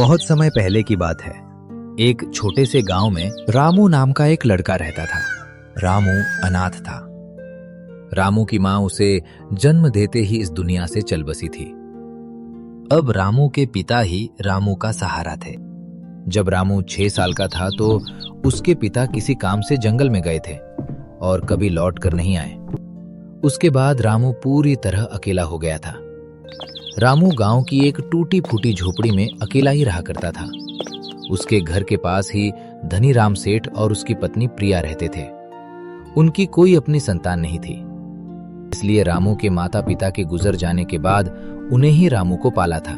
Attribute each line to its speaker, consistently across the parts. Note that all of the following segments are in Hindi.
Speaker 1: बहुत समय पहले की बात है। एक छोटे से गांव में रामू नाम का एक लड़का रहता था। रामू अनाथ था। रामू की मां उसे जन्म देते ही इस दुनिया से चल बसी थी। अब रामू के पिता ही रामू का सहारा थे। जब रामू 6 साल का था तो उसके पिता किसी काम से जंगल में गए थे और कभी लौट कर नहीं आए। उसके बाद रामू पूरी तरह अकेला हो गया था। रामू गांव की एक टूटी फूटी झोपड़ी में अकेला ही रहा करता था। उसके घर के पास ही धनीराम सेठ और उसकी पत्नी प्रिया रहते थे। उनकी कोई अपनी संतान नहीं थी, इसलिए रामू के माता पिता के गुजर जाने के बाद उन्हें ही रामू को पाला था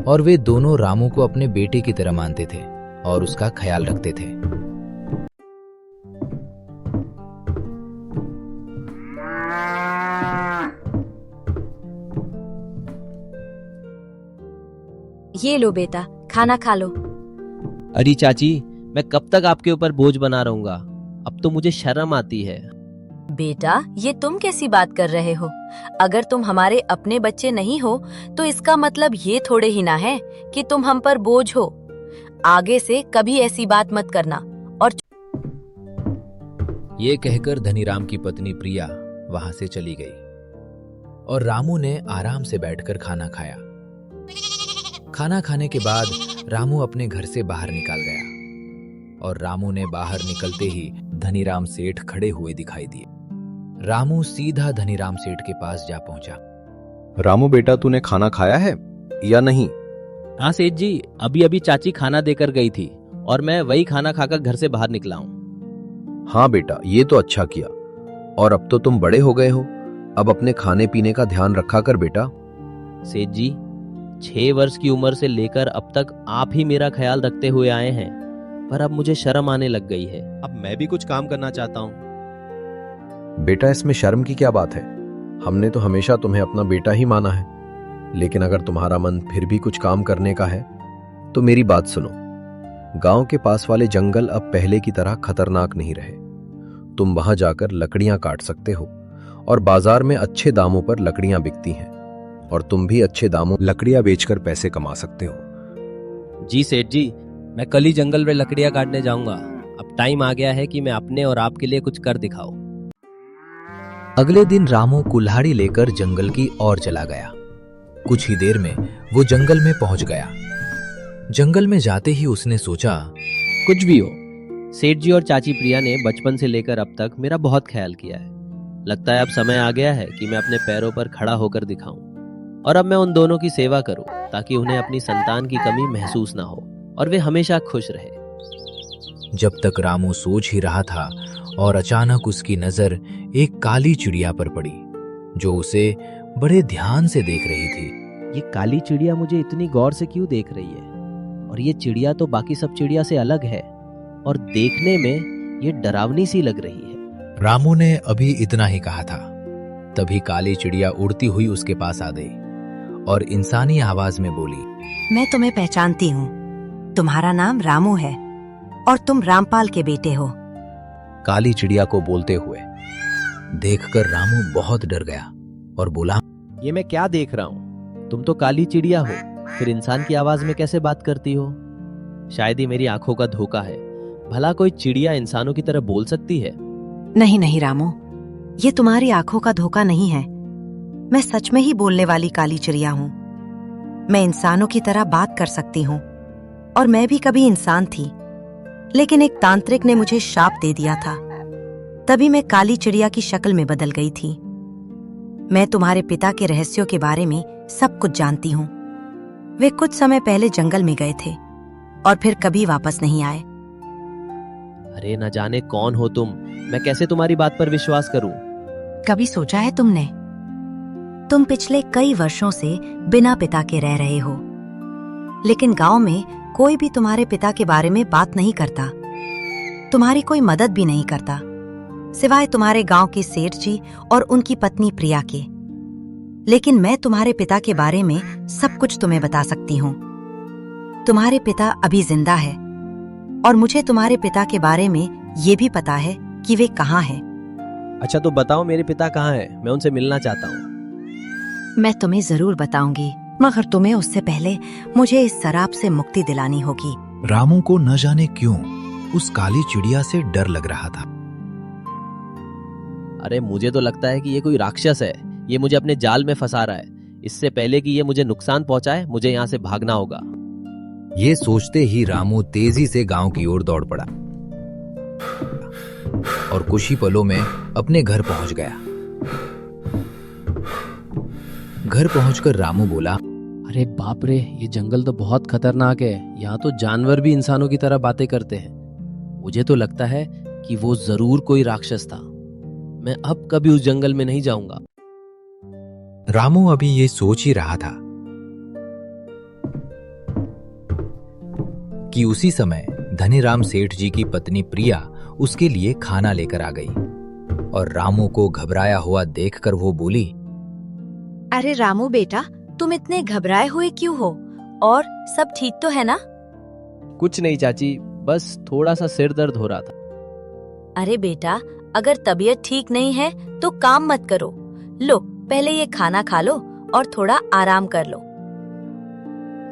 Speaker 1: और वे दोनों रामू को अपने बेटे की तरह मानते थे और उसका ख्याल रखते थे।
Speaker 2: ये लो बेटा, खाना खा लो।
Speaker 3: अरे चाची, मैं कब तक आपके ऊपर बोझ बना रहूंगा? अब तो मुझे शर्म आती है।
Speaker 2: बेटा, ये तुम कैसी बात कर रहे हो? अगर तुम हमारे अपने बच्चे नहीं हो तो इसका मतलब ये थोड़े ही ना है कि तुम हम पर बोझ हो। आगे से कभी ऐसी बात मत करना। और
Speaker 1: ये कहकर धनीराम की पत्नी प्रिया वहां से चली गई और रामू ने आराम से बैठकर खाना खाया। खाना खाने के बाद रामू अपने घर से बाहर निकल गया और रामू ने बाहर निकलते ही धनीराम सेठ खड़े हुए दिखाई दिए। रामू सीधा धनीराम सेठ के पास जा पहुंचा।
Speaker 4: रामू बेटा, तूने खाना खाया है या नहीं?
Speaker 3: हाँ सेठ जी, अभी अभी चाची खाना देकर गई थी और मैं वही खाना खाकर घर से बाहर निकला हूँ।
Speaker 4: हाँ बेटा, ये तो अच्छा किया। और अब तो तुम बड़े हो गए हो, अब अपने खाने पीने का ध्यान रखा कर बेटा।
Speaker 3: सेठ जी, 6 वर्ष की उम्र से लेकर अब तक आप ही मेरा ख्याल रखते हुए आए हैं, पर अब मुझे शर्म आने लग गई है। अब मैं भी कुछ काम करना चाहता हूँ।
Speaker 4: बेटा, इसमें शर्म की क्या बात है? हमने तो हमेशा तुम्हें अपना बेटा ही माना है। लेकिन अगर तुम्हारा मन फिर भी कुछ काम करने का है तो मेरी बात सुनो। गांव के पास वाले जंगल अब पहले की तरह खतरनाक नहीं रहे। तुम वहां जाकर लकड़ियां काट सकते हो और बाजार में अच्छे दामों पर लकड़ियां बिकती हैं और तुम भी अच्छे दामों लकड़ियां बेचकर पैसे कमा सकते हो।
Speaker 3: जी सेठ जी, मैं कल ही जंगल में लकड़ियां काटने जाऊंगा। अब टाइम आ गया है कि मैं अपने और आपके लिए कुछ कर दिखाऊं।
Speaker 1: अगले दिन रामू कुल्हाड़ी लेकर जंगल की ओर चला गया। कुछ ही देर में वो जंगल में पहुंच गया। जंगल में जाते ही उसने सोचा,
Speaker 3: कुछ भी हो, सेठ जी और चाची प्रिया ने बचपन से लेकर अब तक मेरा बहुत ख्याल किया है। लगता है अब समय आ गया है कि मैं अपने पैरों पर खड़ा होकर दिखाऊं और अब मैं उन दोनों की सेवा करूं ताकि उन्हें अपनी संतान की कमी महसूस ना हो और वे हमेशा खुश रहे।
Speaker 1: जब तक रामू सोच ही रहा था और अचानक उसकी नजर एक काली चिड़िया पर पड़ी जो उसे बड़े ध्यान से देख रही थी।
Speaker 3: ये काली चिड़िया मुझे इतनी गौर से क्यों देख रही है? और ये चिड़िया तो बाकी सब चिड़िया से अलग है और देखने में ये डरावनी सी लग रही है।
Speaker 1: रामू ने अभी इतना ही कहा था, तभी काली चिड़िया उड़ती हुई उसके पास आ गई और इंसानी आवाज में बोली,
Speaker 5: मैं तुम्हें पहचानती हूँ। तुम्हारा नाम रामू है और तुम रामपाल के बेटे हो।
Speaker 1: काली चिड़िया को बोलते हुए देखकर रामू बहुत डर गया और बोला,
Speaker 3: ये मैं क्या देख रहा हूँ? तुम तो काली चिड़िया हो, फिर इंसान की आवाज में कैसे बात करती हो? शायद ही मेरी आंखों का धोखा है। भला कोई चिड़िया इंसानों की तरह बोल सकती है?
Speaker 5: नहीं नहीं रामू, ये तुम्हारी आंखों का धोखा नहीं है। मैं सच में ही बोलने वाली काली चिड़िया हूँ। मैं इंसानों की तरह बात कर सकती हूँ और मैं भी कभी इंसान थी, लेकिन एक तांत्रिक ने मुझे शाप दे दिया था। तभी मैं काली चिड़िया की शक्ल में बदल गई थी। मैं तुम्हारे पिता के रहस्यों के बारे में सब कुछ जानती हूँ। वे कुछ समय पहले जंगल में गए थे और फिर कभी वापस नहीं आए।
Speaker 3: अरे न जाने कौन हो तुम, मैं कैसे तुम्हारी बात पर विश्वास करूं?
Speaker 5: कभी सोचा है तुमने? तुम पिछले कई वर्षों से बिना पिता के रह रहे हो, लेकिन गांव में कोई भी तुम्हारे पिता के बारे में बात नहीं करता। तुम्हारी कोई मदद भी नहीं करता, सिवाय तुम्हारे गांव के सेठ जी और उनकी पत्नी प्रिया के। लेकिन मैं तुम्हारे पिता के बारे में सब कुछ तुम्हें बता सकती हूँ। तुम्हारे पिता अभी जिंदा है और मुझे तुम्हारे पिता के बारे में ये भी पता है कि वे कहाँ हैं।
Speaker 3: अच्छा तो बताओ मेरे पिता कहाँ हैं? मैं उनसे मिलना चाहता हूँ।
Speaker 5: मैं तुम्हें जरूर बताऊंगी, मगर तुम्हें उससे पहले मुझे इस शराब से मुक्ति दिलानी होगी।
Speaker 1: रामू को न जाने क्यों उस काली चिड़िया से डर लग रहा था।
Speaker 3: अरे मुझे तो लगता है कि ये कोई राक्षस है, ये मुझे अपने जाल में फंसा रहा है। इससे पहले कि ये मुझे नुकसान पहुंचाए, मुझे यहाँ से भागना होगा।
Speaker 1: ये सोचते ही रामू तेजी से गांव की ओर दौड़ पड़ा और कुछ ही पलों में अपने घर पहुंच गया। घर पहुंचकर रामू बोला,
Speaker 3: अरे बाप रे, ये जंगल तो बहुत खतरनाक है। यहाँ तो जानवर भी इंसानों की तरह बातें करते हैं। मुझे तो लगता है कि वो जरूर कोई राक्षस था। मैं अब कभी उस जंगल में नहीं जाऊंगा।
Speaker 1: रामू अभी ये सोच ही रहा था कि उसी समय धनीराम सेठ जी की पत्नी प्रिया उसके लिए खाना लेकर आ गई और रामू को घबराया हुआ देखकर वो बोली,
Speaker 2: अरे रामू बेटा, तुम इतने घबराए हुए क्यों हो? और सब ठीक तो है ना?
Speaker 3: कुछ नहीं चाची, बस थोड़ा सा सिर दर्द हो रहा था।
Speaker 2: अरे बेटा, अगर तबीयत ठीक नहीं है तो काम मत करो। लो, पहले ये खाना खा लो और थोड़ा आराम कर लो।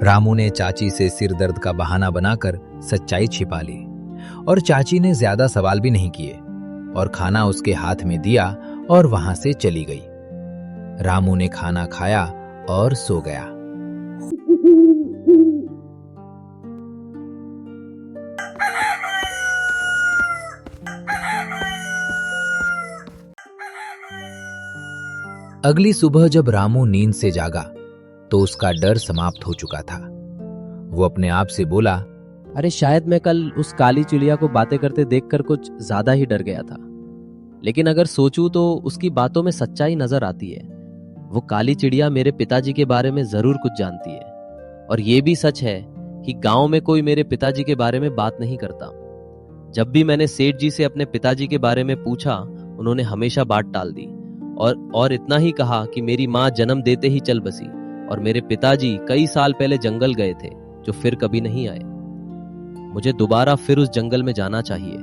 Speaker 1: रामू ने चाची से सिर दर्द का बहाना बनाकर सच्चाई छिपा ली और चाची ने ज्यादा सवाल भी नहीं किए और खाना उसके हाथ में दिया और वहां से चली गई। रामू ने खाना खाया और सो गया। अगली सुबह जब रामू नींद से जागा तो उसका डर समाप्त हो चुका था। वो अपने आप से बोला,
Speaker 3: अरे शायद मैं कल उस काली चिड़िया को बातें करते देखकर कुछ ज्यादा ही डर गया था। लेकिन अगर सोचूं तो उसकी बातों में सच्चाई नजर आती है। वो काली चिड़िया मेरे पिताजी के बारे में जरूर कुछ जानती है। और ये भी सच है कि गांव में कोई मेरे पिताजी के बारे में बात नहीं करता। जब भी मैंने सेठ जी से अपने पिताजी के बारे में पूछा, उन्होंने हमेशा बात टाल दी और इतना ही कहा कि मेरी माँ जन्म देते ही चल बसी और मेरे पिताजी कई साल पहले जंगल गए थे, जो फिर कभी नहीं आए। मुझे दोबारा फिर उस जंगल में जाना चाहिए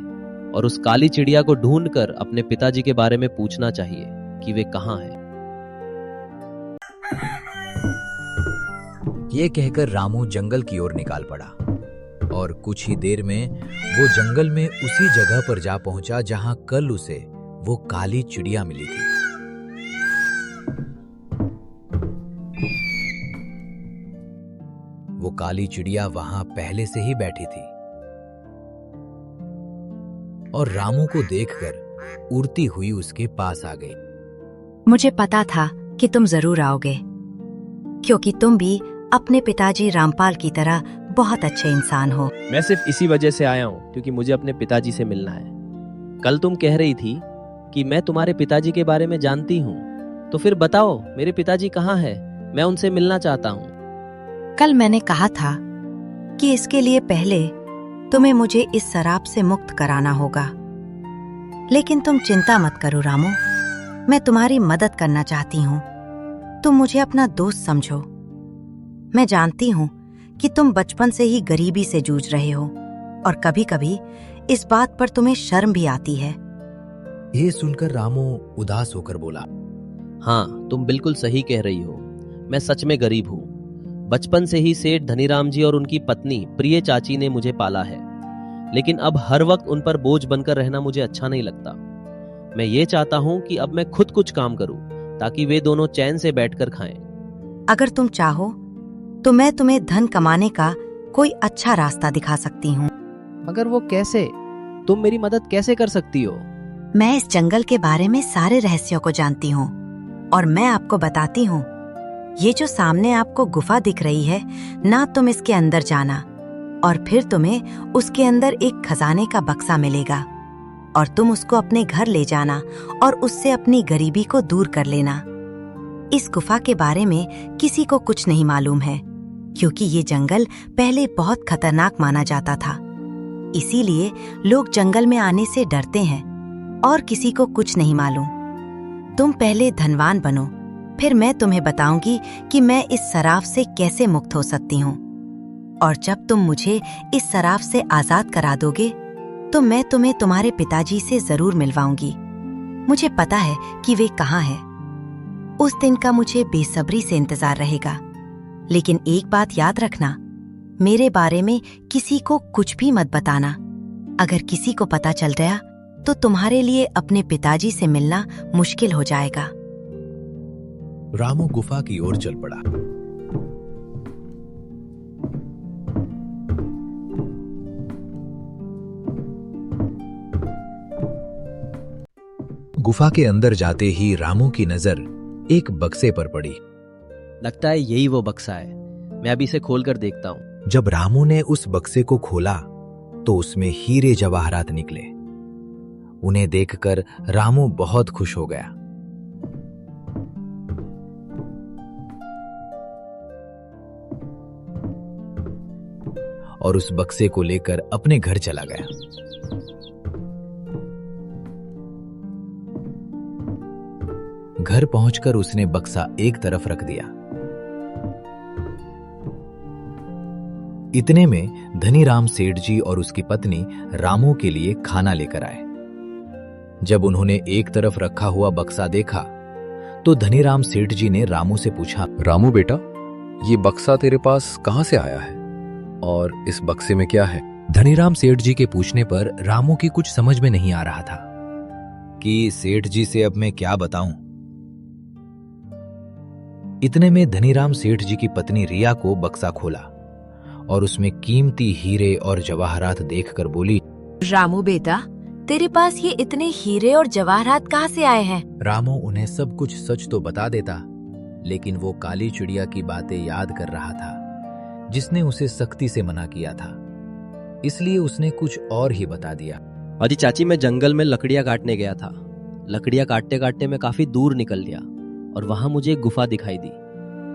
Speaker 3: और उस काली चिड़िया को ढूंढकर अपने पिताजी के बारे में पूछना चाहिए कि वे कहाँ हैं।
Speaker 1: ये कहकर रामू जंगल की ओर निकाल पड़ा और कुछ ही देर में वो जंगल में उसी जगह पर जा पहुंचा जहां कल उसे वो काली चिड़िया मिली थी। वो काली चिड़िया वहां पहले से ही बैठी थी और रामू को देखकर उड़ती हुई उसके पास आ गई।
Speaker 5: मुझे पता था कि तुम जरूर आओगे, क्योंकि तुम भी अपने पिताजी रामपाल की तरह बहुत अच्छे इंसान हो।
Speaker 3: मैं सिर्फ इसी वजह से आया हूँ क्योंकि मुझे अपने पिताजी से मिलना है। कल तुम कह रही थी कि मैं तुम्हारे पिताजी के बारे में जानती हूँ, तो फिर बताओ मेरे पिताजी कहाँ हैं? मैं उनसे मिलना चाहता हूँ।
Speaker 5: कल मैंने कहा था कि इसके लिए पहले तुम्हें मुझे इस शराब से मुक्त कराना होगा, लेकिन तुम चिंता मत करो रामू, मैं तुम्हारी मदद करना चाहती हूँ। तुम मुझे अपना दोस्त समझो। मैं जानती हूँ कि तुम बचपन से ही गरीबी से जूझ रहे हो और कभी-कभी इस बात पर तुम्हें शर्म भी आती है।
Speaker 1: ये सुनकर रामू उदास होकर बोला,
Speaker 3: हाँ, तुम बिल्कुल सही कह रही हो। मैं सच में गरीब हूँ। बचपन से ही सेठ धनीराम जी और उनकी पत्नी प्रिय चाची ने मुझे पाला है, लेकिन अब हर वक्त उन पर बोझ बनकर रहना मुझे अच्छा नहीं लगता। मैं ये चाहता हूँ कि अब मैं खुद कुछ काम करूँ ताकि वे दोनों चैन से बैठकर खाएं।
Speaker 5: अगर तुम चाहो तो मैं तुम्हें धन कमाने का कोई अच्छा रास्ता दिखा सकती हूँ।
Speaker 3: मगर वो कैसे? तुम मेरी मदद कैसे कर सकती हो?
Speaker 5: मैं इस जंगल के बारे में सारे रहस्यों को जानती हूँ और मैं आपको बताती हूँ। ये जो सामने आपको गुफा दिख रही है ना, तुम इसके अंदर जाना और फिर तुम्हें उसके अंदर एक खजाने का बक्सा मिलेगा और तुम उसको अपने घर ले जाना और उससे अपनी गरीबी को दूर कर लेना। इस गुफा के बारे में किसी को कुछ नहीं मालूम है, क्योंकि ये जंगल पहले बहुत खतरनाक माना जाता था। इसीलिए लोग जंगल में आने से डरते हैं और किसी को कुछ नहीं मालूम। तुम पहले धनवान बनो, फिर मैं तुम्हें बताऊंगी कि मैं इस शराब से कैसे मुक्त हो सकती हूँ। और जब तुम मुझे इस शराब से आजाद करा दोगे तो मैं तुम्हें तुम्हारे पिताजी से जरूर मिलवाऊंगी। मुझे पता है कि वे कहाँ हैं। उस दिन का मुझे बेसब्री से इंतजार रहेगा। लेकिन एक बात याद रखना, मेरे बारे में किसी को कुछ भी मत बताना। अगर किसी को पता चल गया तो तुम्हारे लिए अपने पिताजी से मिलना मुश्किल हो जाएगा।
Speaker 1: रामू गुफा की ओर चल पड़ा। गुफा के अंदर जाते ही रामू की नजर एक बक्से पर पड़ी।
Speaker 3: लगता है यही वो बक्सा है, मैं अभी इसे खोल कर देखता हूँ।
Speaker 1: जब रामू ने उस बक्से को खोला तो उसमें हीरे जवाहरात निकले। उन्हें देखकर रामू बहुत खुश हो गया। और उस बक्से को लेकर अपने घर चला गया। घर पहुंचकर उसने बक्सा एक तरफ रख दिया। इतने में धनीराम सेठ जी और उसकी पत्नी रामू के लिए खाना लेकर आए। जब उन्होंने एक तरफ रखा हुआ बक्सा देखा तो धनीराम सेठ जी ने रामू से पूछा,
Speaker 4: रामू बेटा, ये बक्सा तेरे पास कहां से आया है और इस बक्से में क्या है?
Speaker 1: धनीराम सेठ जी के पूछने पर रामू की कुछ समझ में नहीं आ रहा था कि सेठ जी से अब मैं क्या बताऊं। इतने में धनीराम सेठ जी की पत्नी रिया को बक्सा खोला और उसमें कीमती हीरे और जवाहरात देखकर बोली,
Speaker 2: रामू बेटा, तेरे पास ये इतने हीरे और जवाहरात कहाँ से आए हैं?
Speaker 1: रामू उन्हें सब कुछ सच तो बता देता, लेकिन वो काली चिड़िया की बातें याद कर रहा था जिसने उसे सख्ती से मना किया था। इसलिए उसने कुछ और ही बता दिया।
Speaker 3: अजी चाची, मैं जंगल में लकड़ियां काटने गया था। लकड़ियां काटते काटते मैं काफी दूर निकल गया और वहां मुझे एक गुफा दिखाई दी।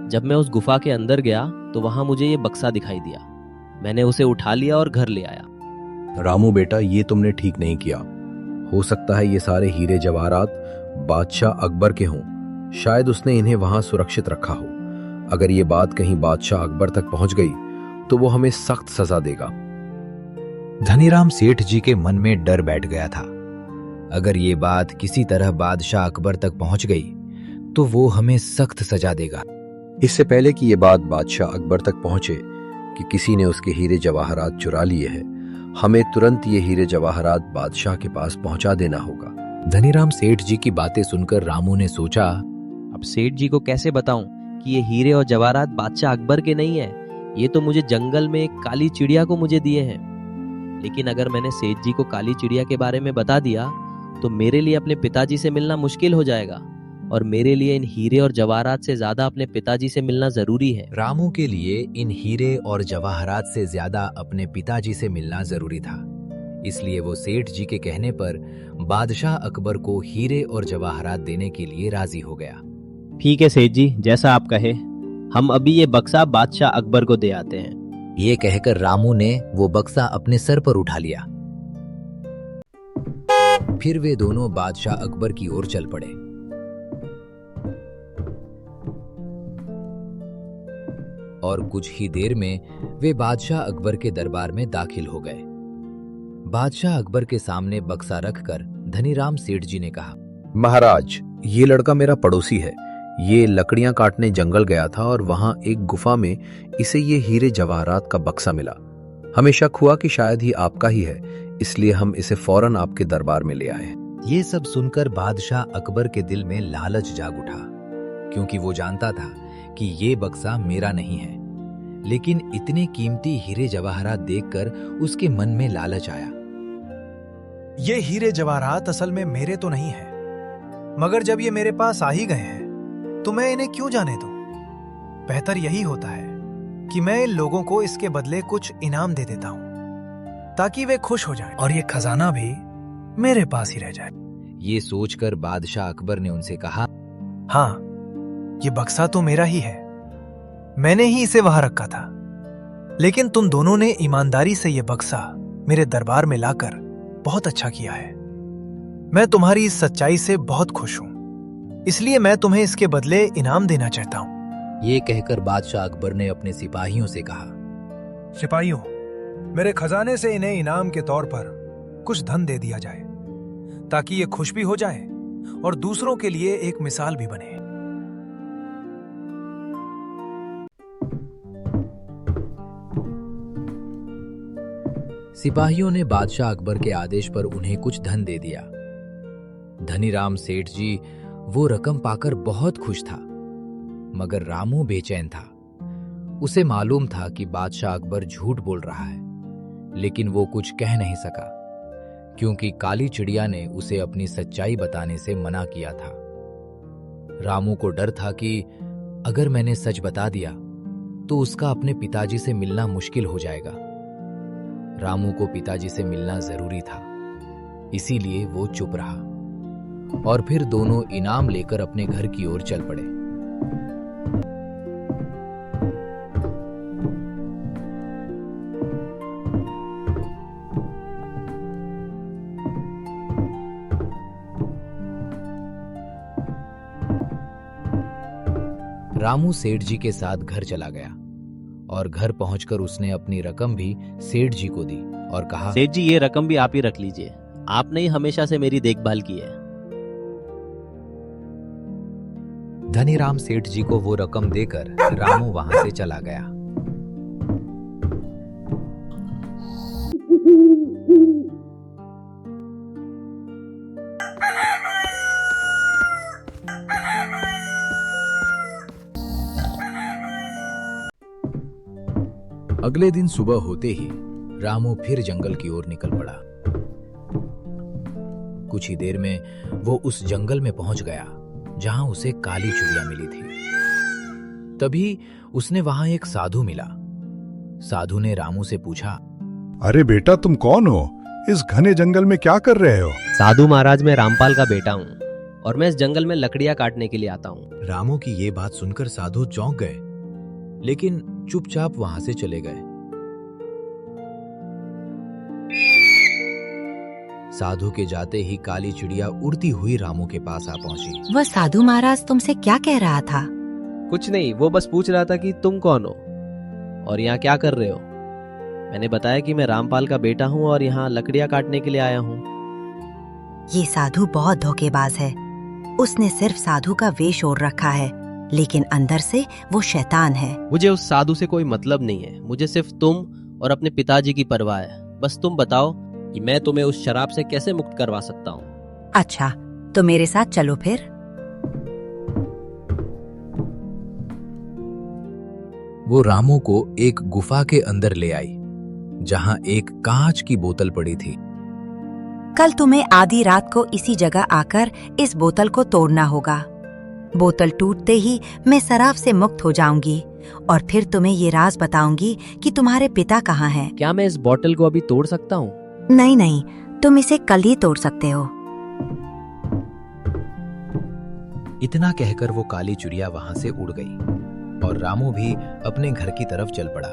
Speaker 3: जब मैं उस गुफा के अंदर गया तो वहां मुझे ये बक्सा दिखाई दिया। मैंने उसे उठा लिया और घर ले आया।
Speaker 4: रामू बेटा, ये तुमने ठीक नहीं किया। हो सकता है ये सारे हीरे जवाहरात बादशाह अकबर के हों। शायद उसने इन्हें वहां सुरक्षित रखा हो। अगर ये बात कहीं बादशाह अकबर तक पहुंच गई तो वो हमें सख्त सजा देगा।
Speaker 1: धनीराम सेठ जी के मन में डर बैठ गया था। अगर ये बात किसी तरह बादशाह अकबर तक पहुंच गई तो वो हमें सख्त सजा देगा।
Speaker 4: इससे पहले कि ये बात बादशाह अकबर तक पहुंचे कि किसी ने उसके हीरे जवाहरात चुरा लिए हैं, हमें तुरंत ये हीरे जवाहरात बादशाह के पास पहुंचा देना होगा।
Speaker 1: धनीराम सेठ जी की बातें सुनकर रामू ने सोचा,
Speaker 3: अब सेठ जी को कैसे बताऊं कि ये हीरे और जवाहरात बादशाह अकबर के नहीं है। ये तो मुझे जंगल में एक काली चिड़िया को मुझे दिए हैं। लेकिन अगर मैंने सेठ जी को काली चिड़िया के बारे में बता दिया तो मेरे लिए अपने पिताजी से मिलना मुश्किल हो जाएगा और मेरे लिए इन हीरे और जवाहरात से ज्यादा अपने पिताजी से मिलना जरूरी है।
Speaker 1: रामू के लिए इन हीरे और जवाहरात से ज्यादा अपने पिताजी से मिलना जरूरी था। इसलिए वो सेठ जी के कहने पर बादशाह अकबर को हीरे और जवाहरात देने के लिए राजी हो गया।
Speaker 3: ठीक है सेठ जी, जैसा आप कहे। हम अभी ये बक्सा बादशाह अकबर को दे आते हैं।
Speaker 1: ये कहकर रामू ने वो बक्सा अपने सर पर उठा लिया। फिर वे दोनों बादशाह अकबर की ओर चल पड़े। और कुछ ही देर में वे बादशाह अकबर के दरबार में दाखिल हो गए। बादशाह अकबर के सामने बक्सा रखकर धनीराम सेठ जी ने कहा,
Speaker 4: महाराज, ये लड़का मेरा पड़ोसी है। ये लकड़ियां काटने जंगल गया था और वहां एक गुफा में इसे ये हीरे जवाहरात का बक्सा मिला। हमें शक हुआ कि शायद ही आपका ही है, इसलिए हम इसे फौरन आपके दरबार में ले आए।
Speaker 1: ये सब सुनकर बादशाह अकबर के दिल में लालच जाग उठा, क्योंकि वो जानता था कि ये बक्सा मेरा नहीं है। लेकिन इतने कीमती हीरे जवाहरात देखकर उसके मन में लालच आया।
Speaker 6: ये हीरे जवाहरात असल में मेरे तो नहीं है, मगर जब ये मेरे पास आ ही गए हैं तो मैं इन्हें क्यों जाने दूं? बेहतर यही होता है कि मैं इन लोगों को इसके बदले कुछ इनाम दे देता हूं ताकि वे खुश हो जाएं और ये खजाना भी मेरे पास ही रह जाए।
Speaker 1: ये सोचकर बादशाह अकबर ने उनसे कहा,
Speaker 6: हाँ, ये बक्सा तो मेरा ही है। मैंने ही इसे वहां रखा था, लेकिन तुम दोनों ने ईमानदारी से यह बक्सा मेरे दरबार में लाकर बहुत अच्छा किया है। मैं तुम्हारी इस सच्चाई से बहुत खुश हूं, इसलिए मैं तुम्हें इसके बदले इनाम देना चाहता हूं।
Speaker 1: ये कहकर बादशाह अकबर ने अपने सिपाहियों से कहा,
Speaker 6: सिपाहियों, मेरे खजाने से इन्हें इनाम के तौर पर कुछ धन दे दिया जाए ताकि ये खुश भी हो जाए और दूसरों के लिए एक मिसाल भी बने।
Speaker 1: सिपाहियों ने बादशाह अकबर के आदेश पर उन्हें कुछ धन दे दिया। धनीराम सेठ जी वो रकम पाकर बहुत खुश था, मगर रामू बेचैन था। उसे मालूम था कि बादशाह अकबर झूठ बोल रहा है, लेकिन वो कुछ कह नहीं सका, क्योंकि काली चिड़िया ने उसे अपनी सच्चाई बताने से मना किया था। रामू को डर था कि अगर मैंने सच बता दिया तो उसका अपने पिताजी से मिलना मुश्किल हो जाएगा। रामू को पिताजी से मिलना जरूरी था, इसीलिए वो चुप रहा और फिर दोनों इनाम लेकर अपने घर की ओर चल पड़े। रामू सेठ जी के साथ घर चला गया और घर पहुंचकर उसने अपनी रकम भी सेठ जी को दी और कहा,
Speaker 3: सेठ जी ये रकम भी आप ही रख लीजिए, आपने ही हमेशा से मेरी देखभाल की है।
Speaker 1: धनीराम सेठ जी को वो रकम देकर रामू वहां से चला गया। अगले दिन सुबह होते ही रामू फिर जंगल की ओर निकल पड़ा। कुछ ही देर में वो उस जंगल में पहुंच गया जहां उसे काली चिड़िया मिली थी। तभी उसने वहां एक साधु मिला। साधु ने रामू से पूछा,
Speaker 7: अरे बेटा तुम कौन हो? इस घने जंगल में क्या कर रहे हो?
Speaker 3: साधु महाराज, मैं रामपाल का बेटा हूँ और मैं इस जंगल में लकड़ियां काटने के लिए आता हूँ।
Speaker 1: रामू की ये बात सुनकर साधु चौंक गए, लेकिन चुपचाप वहां से चले गए। साधु के जाते ही काली चिड़िया उड़ती हुई रामू के पास आ पहुंची।
Speaker 5: वह साधु महाराज तुमसे क्या कह रहा था?
Speaker 3: कुछ नहीं, वो बस पूछ रहा था कि तुम कौन हो और यहाँ क्या कर रहे हो। मैंने बताया कि मैं रामपाल का बेटा हूँ और यहाँ लकड़ियां काटने के लिए आया हूँ।
Speaker 5: ये साधु बहुत धोखेबाज है। उसने सिर्फ साधु का वेश ओढ़ रखा है, लेकिन अंदर से वो शैतान है।
Speaker 3: मुझे उस साधु से कोई मतलब नहीं है, मुझे सिर्फ तुम और अपने पिताजी की परवाह है। बस तुम बताओ कि मैं तुम्हें उस शराब से कैसे मुक्त करवा सकता हूँ।
Speaker 5: अच्छा, तो मेरे साथ चलो फिर।
Speaker 1: वो रामू को एक गुफा के अंदर ले आई, जहां एक कांच की बोतल पड़ी थी।
Speaker 5: कल तुम्हें आधी रात को इसी जगह आकर इस बोतल को तोड़ना होगा। बोतल टूटते ही मैं शराब से मुक्त हो जाऊंगी और फिर तुम्हें ये राज बताऊंगी कि तुम्हारे पिता कहाँ हैं।
Speaker 3: क्या मैं इस बोतल को अभी तोड़ सकता हूँ?
Speaker 5: नहीं नहीं, तुम इसे कल ही तोड़ सकते हो।
Speaker 1: इतना कहकर वो काली चिड़िया वहां से उड़ गई और रामू भी अपने घर की तरफ चल पड़ा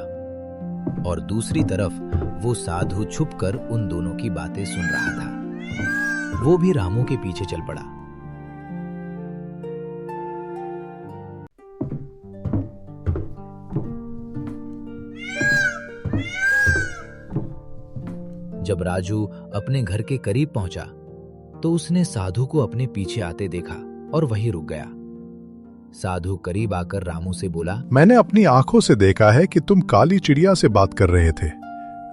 Speaker 1: और दूसरी तरफ वो साधु छुपकर उन दोनों की बातें सुन रहा था। वो भी रामू के पीछे चल पड़ा। जब राजू अपने घर के करीब पहुंचा तो उसने साधु को अपने पीछे आते देखा और वहीं रुक गया। साधु करीब आकर रामू से बोला,
Speaker 7: मैंने अपनी आंखों से देखा है कि तुम काली चिड़िया से बात कर रहे थे।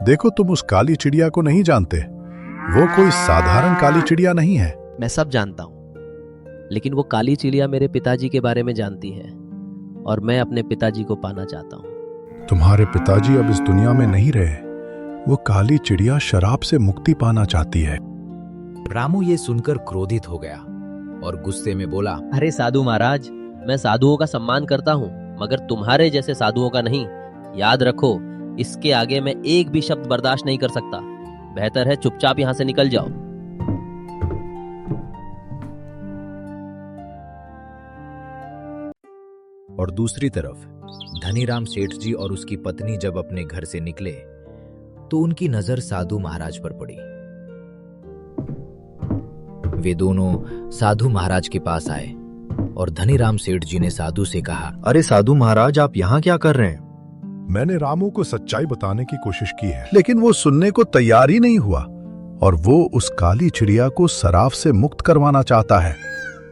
Speaker 7: देखो, तुम उस काली चिड़िया को नहीं जानते। वो कोई साधारण काली चिड़िया नहीं है।
Speaker 3: मैं सब जानता हूँ, लेकिन वो काली चिड़िया मेरे पिताजी के बारे में जानती है और मैं अपने पिताजी को पाना चाहता हूँ।
Speaker 7: तुम्हारे पिताजी अब इस दुनिया में नहीं रहे। वो काली चिड़िया शराब से मुक्ति पाना चाहती है।
Speaker 1: रामू ये सुनकर क्रोधित हो गया और गुस्से में बोला,
Speaker 3: अरे साधु महाराज, मैं साधुओं का सम्मान करता हूँ, मगर तुम्हारे जैसे साधुओं का नहीं। याद रखो, इसके आगे मैं एक भी शब्द बर्दाश्त नहीं कर सकता। बेहतर है चुपचाप यहाँ से निकल जाओ।
Speaker 1: और दूसरी तरफ धनीराम सेठ जी और उसकी पत्नी जब अपने घर से निकले तो उनकी नजर साधु महाराज पर पड़ी। वे दोनों साधु महाराज के पास आए और धनीराम सेठ जी ने साधु से कहा,
Speaker 4: अरे साधु महाराज, आप यहाँ क्या कर रहे हैं?
Speaker 7: मैंने रामू को सच्चाई बताने की कोशिश की है, लेकिन वो सुनने को तैयार ही नहीं हुआ और वो उस काली चिड़िया को शराब से मुक्त करवाना चाहता है।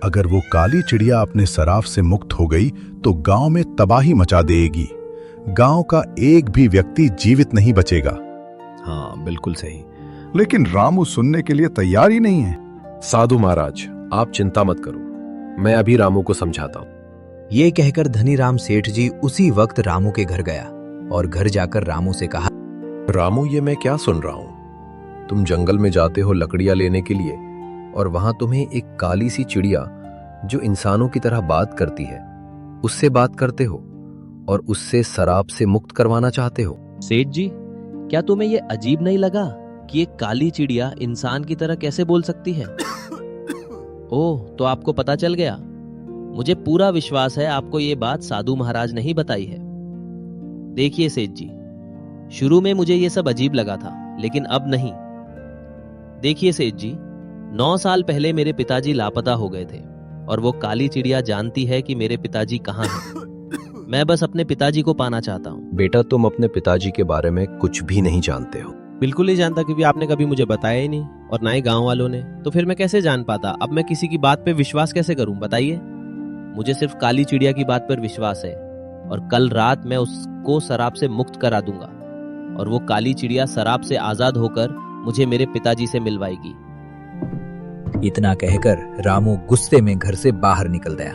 Speaker 7: अगर वो काली चिड़िया अपने शराब से मुक्त हो गई तो गांव में तबाही मचा देगी। गांव का एक भी व्यक्ति जीवित नहीं बचेगा।
Speaker 4: हाँ, बिल्कुल सही।
Speaker 7: लेकिन रामू सुनने के लिए तैयार ही नहीं है।
Speaker 4: साधु महाराज, आप चिंता मत करो, मैं अभी रामू को समझाता हूँ।
Speaker 1: ये कहकर धनीराम सेठ जी उसी वक्त रामू के घर गया और घर जाकर रामू से कहा,
Speaker 4: रामू, ये मैं क्या सुन रहा हूँ? तुम जंगल में जाते हो लकड़ियां लेने के लिए और वहां तुम्हें एक काली सी चिड़िया जो इंसानों की तरह बात करती है, उससे बात करते हो और उससे शराब से मुक्त करवाना चाहते हो।
Speaker 3: सेठ जी, क्या तुम्हें ये अजीब नहीं लगा कि एक काली चिड़िया इंसान की तरह कैसे बोल सकती है? ओह, तो आपको पता चल गया। मुझे पूरा विश्वास है आपको ये बात साधु महाराज ने ही बताई है। देखिए सेठ जी, शुरू में मुझे ये सब अजीब लगा था, लेकिन अब नहीं। देखिए सेठ जी, 9 साल पहले मेरे पिताजी लापता हो गए थे और वो काली चिड़िया जानती है कि मेरे पिताजी कहाँ हैं। मैं बस अपने पिताजी को पाना चाहता हूँ।
Speaker 4: बेटा, तुम अपने पिताजी के बारे में कुछ भी नहीं जानते हो।
Speaker 3: बिल्कुल नहीं जानता, क्योंकि आपने कभी मुझे बताया ही नहीं और ना ही गांव वालों ने। तो फिर मैं कैसे जान पाता? अब मैं किसी की बात पे विश्वास कैसे करूं, बताइए। मुझे सिर्फ काली चिड़िया की बात पर विश्वास है और कल रात मैं उसको शराब से मुक्त करा दूंगा और वो काली चिड़िया शराब से आजाद होकर मुझे मेरे पिताजी से मिलवाएगी।
Speaker 1: इतना कहकर रामू गुस्से में घर से बाहर निकल गया।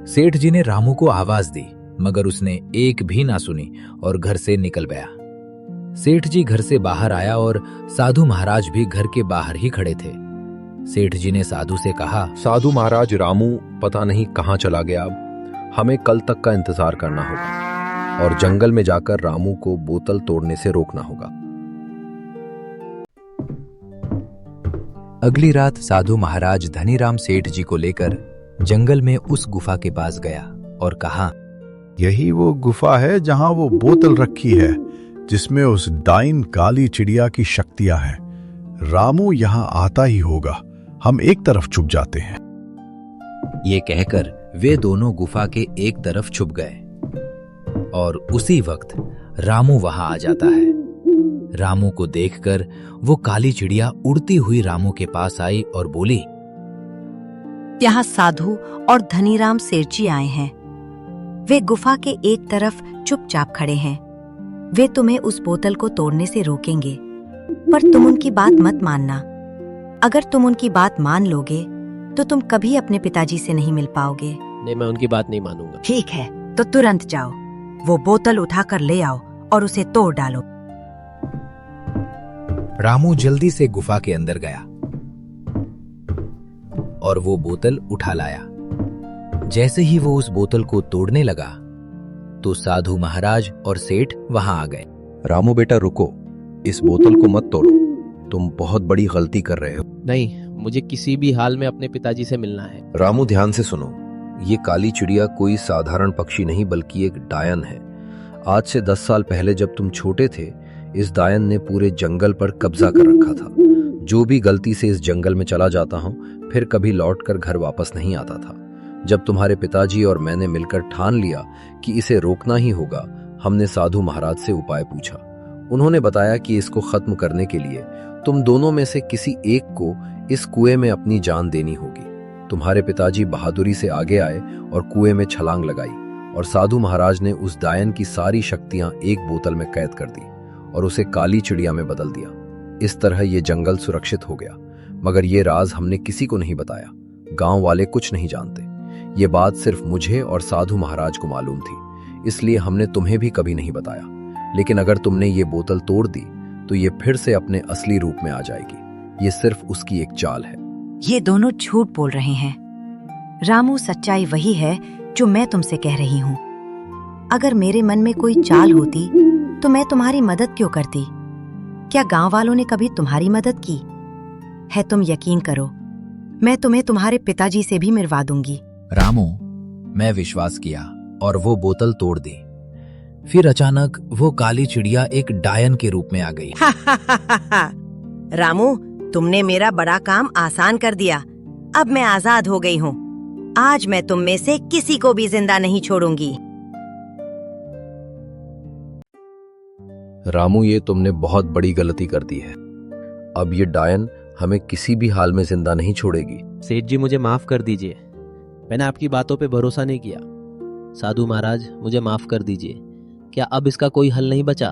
Speaker 1: सेठ जी ने रामू को आवाज दी, मगर उसने एक भी ना सुनी और घर से निकल गया। सेठ जी घर से बाहर आया और साधु महाराज भी घर के बाहर ही खड़े थे। सेठ जी ने साधु से कहा,
Speaker 4: साधु महाराज, रामू पता नहीं कहाँ चला गया। अब हमें कल तक का इंतजार करना होगा और जंगल में जाकर रामू को बोतल तोड़ने से रोकना होगा।
Speaker 1: अगली रात साधु महाराज धनीराम सेठ जी को लेकर जंगल में उस गुफा के पास गया और कहा,
Speaker 7: यही वो गुफा है जहां वो बोतल रखी है जिसमें उस डाइन काली चिड़िया की शक्तियां हैं। रामू यहां आता ही होगा, हम एक तरफ छुप जाते हैं।
Speaker 1: ये कहकर वे दोनों गुफा के एक तरफ छुप गए और उसी वक्त रामू वहां आ जाता है। रामू को देखकर वो काली चिड़िया उड़ती हुई रामू के पास आई और बोली,
Speaker 5: यहाँ साधु और धनीराम सेठ जी आए हैं। वे गुफा के एक तरफ चुपचाप खड़े हैं। वे तुम्हें उस बोतल को तोड़ने से रोकेंगे, पर तुम उनकी बात मत मानना। अगर तुम उनकी बात मान लोगे तो तुम कभी अपने पिताजी से नहीं मिल पाओगे।
Speaker 3: नहीं, मैं उनकी बात नहीं मानूंगा।
Speaker 5: ठीक है, तो तुरंत जाओ, वो बोतल उठाकर ले आओ और उसे तोड़ डालो।
Speaker 1: रामू जल्दी से गुफा के अंदर गया और वो बोतल उठा लाया। जैसे ही वो उस बोतल को तोड़ने लगा तो साधु महाराज और सेठ वहां आ गए।
Speaker 4: रामू बेटा, रुको, इस बोतल को मत तोड़ो, तुम बहुत बड़ी गलती कर रहे हो।
Speaker 3: नहीं, मुझे किसी भी हाल में अपने पिताजी से मिलना है।
Speaker 4: रामू, ध्यान से सुनो, ये काली चिड़िया कोई साधारण पक्षी नहीं बल्कि एक डायन है। आज से 10 साल पहले जब तुम छोटे थे, इस डायन ने पूरे जंगल पर कब्जा कर रखा था। जो भी गलती से इस जंगल में चला जाता हूँ, फिर कभी लौटकर घर वापस नहीं आता था। जब तुम्हारे पिताजी और मैंने मिलकर ठान लिया कि इसे रोकना ही होगा, हमने साधु महाराज से उपाय पूछा। उन्होंने बताया कि इसको खत्म करने के लिए तुम दोनों में से किसी एक को इस कुएं में अपनी जान देनी होगी। तुम्हारे पिताजी बहादुरी से आगे आए और कुएं में छलांग लगाई और साधु महाराज ने उस डायन की सारी शक्तियां एक बोतल में कैद कर दी और उसे काली चिड़िया में बदल दिया। इस तरह ये जंगल सुरक्षित हो गया, मगर ये राज हमने किसी को नहीं बताया। गांव वाले कुछ नहीं जानते। ये बात सिर्फ मुझे और साधु महाराज को मालूम थी, इसलिए हमने तुम्हें भी कभी नहीं बताया। लेकिन अगर तुमने ये बोतल तोड़ दी तो ये फिर से अपने असली रूप में आ जाएगी। ये सिर्फ उसकी एक चाल है।
Speaker 5: ये दोनों झूठ बोल रहे हैं। रामू, सच्चाई वही है जो मैं तुमसे कह रही हूँ। अगर मेरे मन में कोई चाल होती तो मैं तुम्हारी मदद क्यों करती? क्या गांव वालों ने कभी तुम्हारी मदद की है? तुम यकीन करो, मैं तुम्हें तुम्हारे पिताजी से भी मिलवा दूंगी।
Speaker 1: रामू, मैं विश्वास किया और वो बोतल तोड़ दी। फिर अचानक वो काली चिड़िया एक डायन के रूप में आ गई।
Speaker 5: रामू, तुमने मेरा बड़ा काम आसान कर दिया। अब मैं आजाद हो गई हूँ। आज मैं तुम में से किसी को भी जिंदा नहीं छोड़ूंगी।
Speaker 4: रामू, ये तुमने बहुत बड़ी गलती कर दी है। अब ये डायन हमें किसी भी हाल में जिंदा नहीं छोड़ेगी।
Speaker 3: सेठ जी, मुझे माफ कर दीजिए, मैंने आपकी बातों पे भरोसा नहीं किया। साधु महाराज, मुझे माफ कर दीजिए। क्या अब इसका कोई हल नहीं बचा?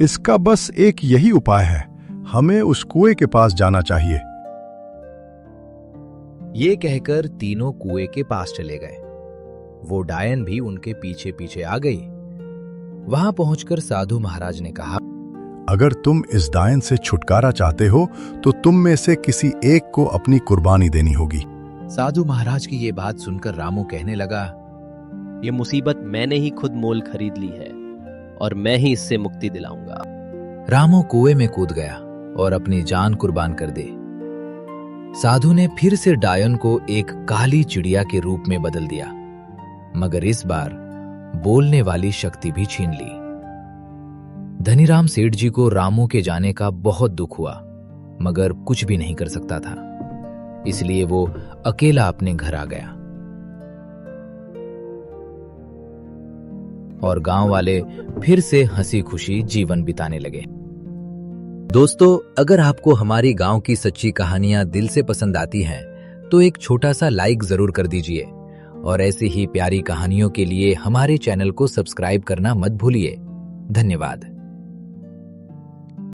Speaker 7: इसका बस एक यही उपाय है, हमें उस कुएं के पास जाना चाहिए।
Speaker 1: ये कहकर तीनों कुएं के पास चले गए। वो डायन भी उनके पीछे पीछे आ गई। वहां पहुंचकर साधु महाराज ने कहा,
Speaker 7: अगर तुम इस डायन से छुटकारा चाहते हो तो तुम में से किसी एक को अपनी कुर्बानी देनी होगी।
Speaker 1: साधु महाराज की ये बात सुनकर रामू कहने लगा,
Speaker 3: ये मुसीबत मैंने ही खुद मोल खरीद ली है और मैं ही इससे मुक्ति दिलाऊंगा।
Speaker 1: रामू कुएं में कूद गया और अपनी जान कुर्बान कर दी। साधु ने फिर से डायन को एक काली चिड़िया के रूप में बदल दिया, मगर इस बार बोलने वाली शक्ति भी छीन ली। धनीराम सेठ जी को रामू के जाने का बहुत दुख हुआ, मगर कुछ भी नहीं कर सकता था, इसलिए वो अकेला अपने घर आ गया और गांव वाले फिर से हंसी खुशी जीवन बिताने लगे। दोस्तों, अगर आपको हमारी गांव की सच्ची कहानियां दिल से पसंद आती हैं, तो एक छोटा सा लाइक जरूर कर दीजिए और ऐसी ही प्यारी कहानियों के लिए हमारे चैनल को सब्सक्राइब करना मत भूलिए। धन्यवाद।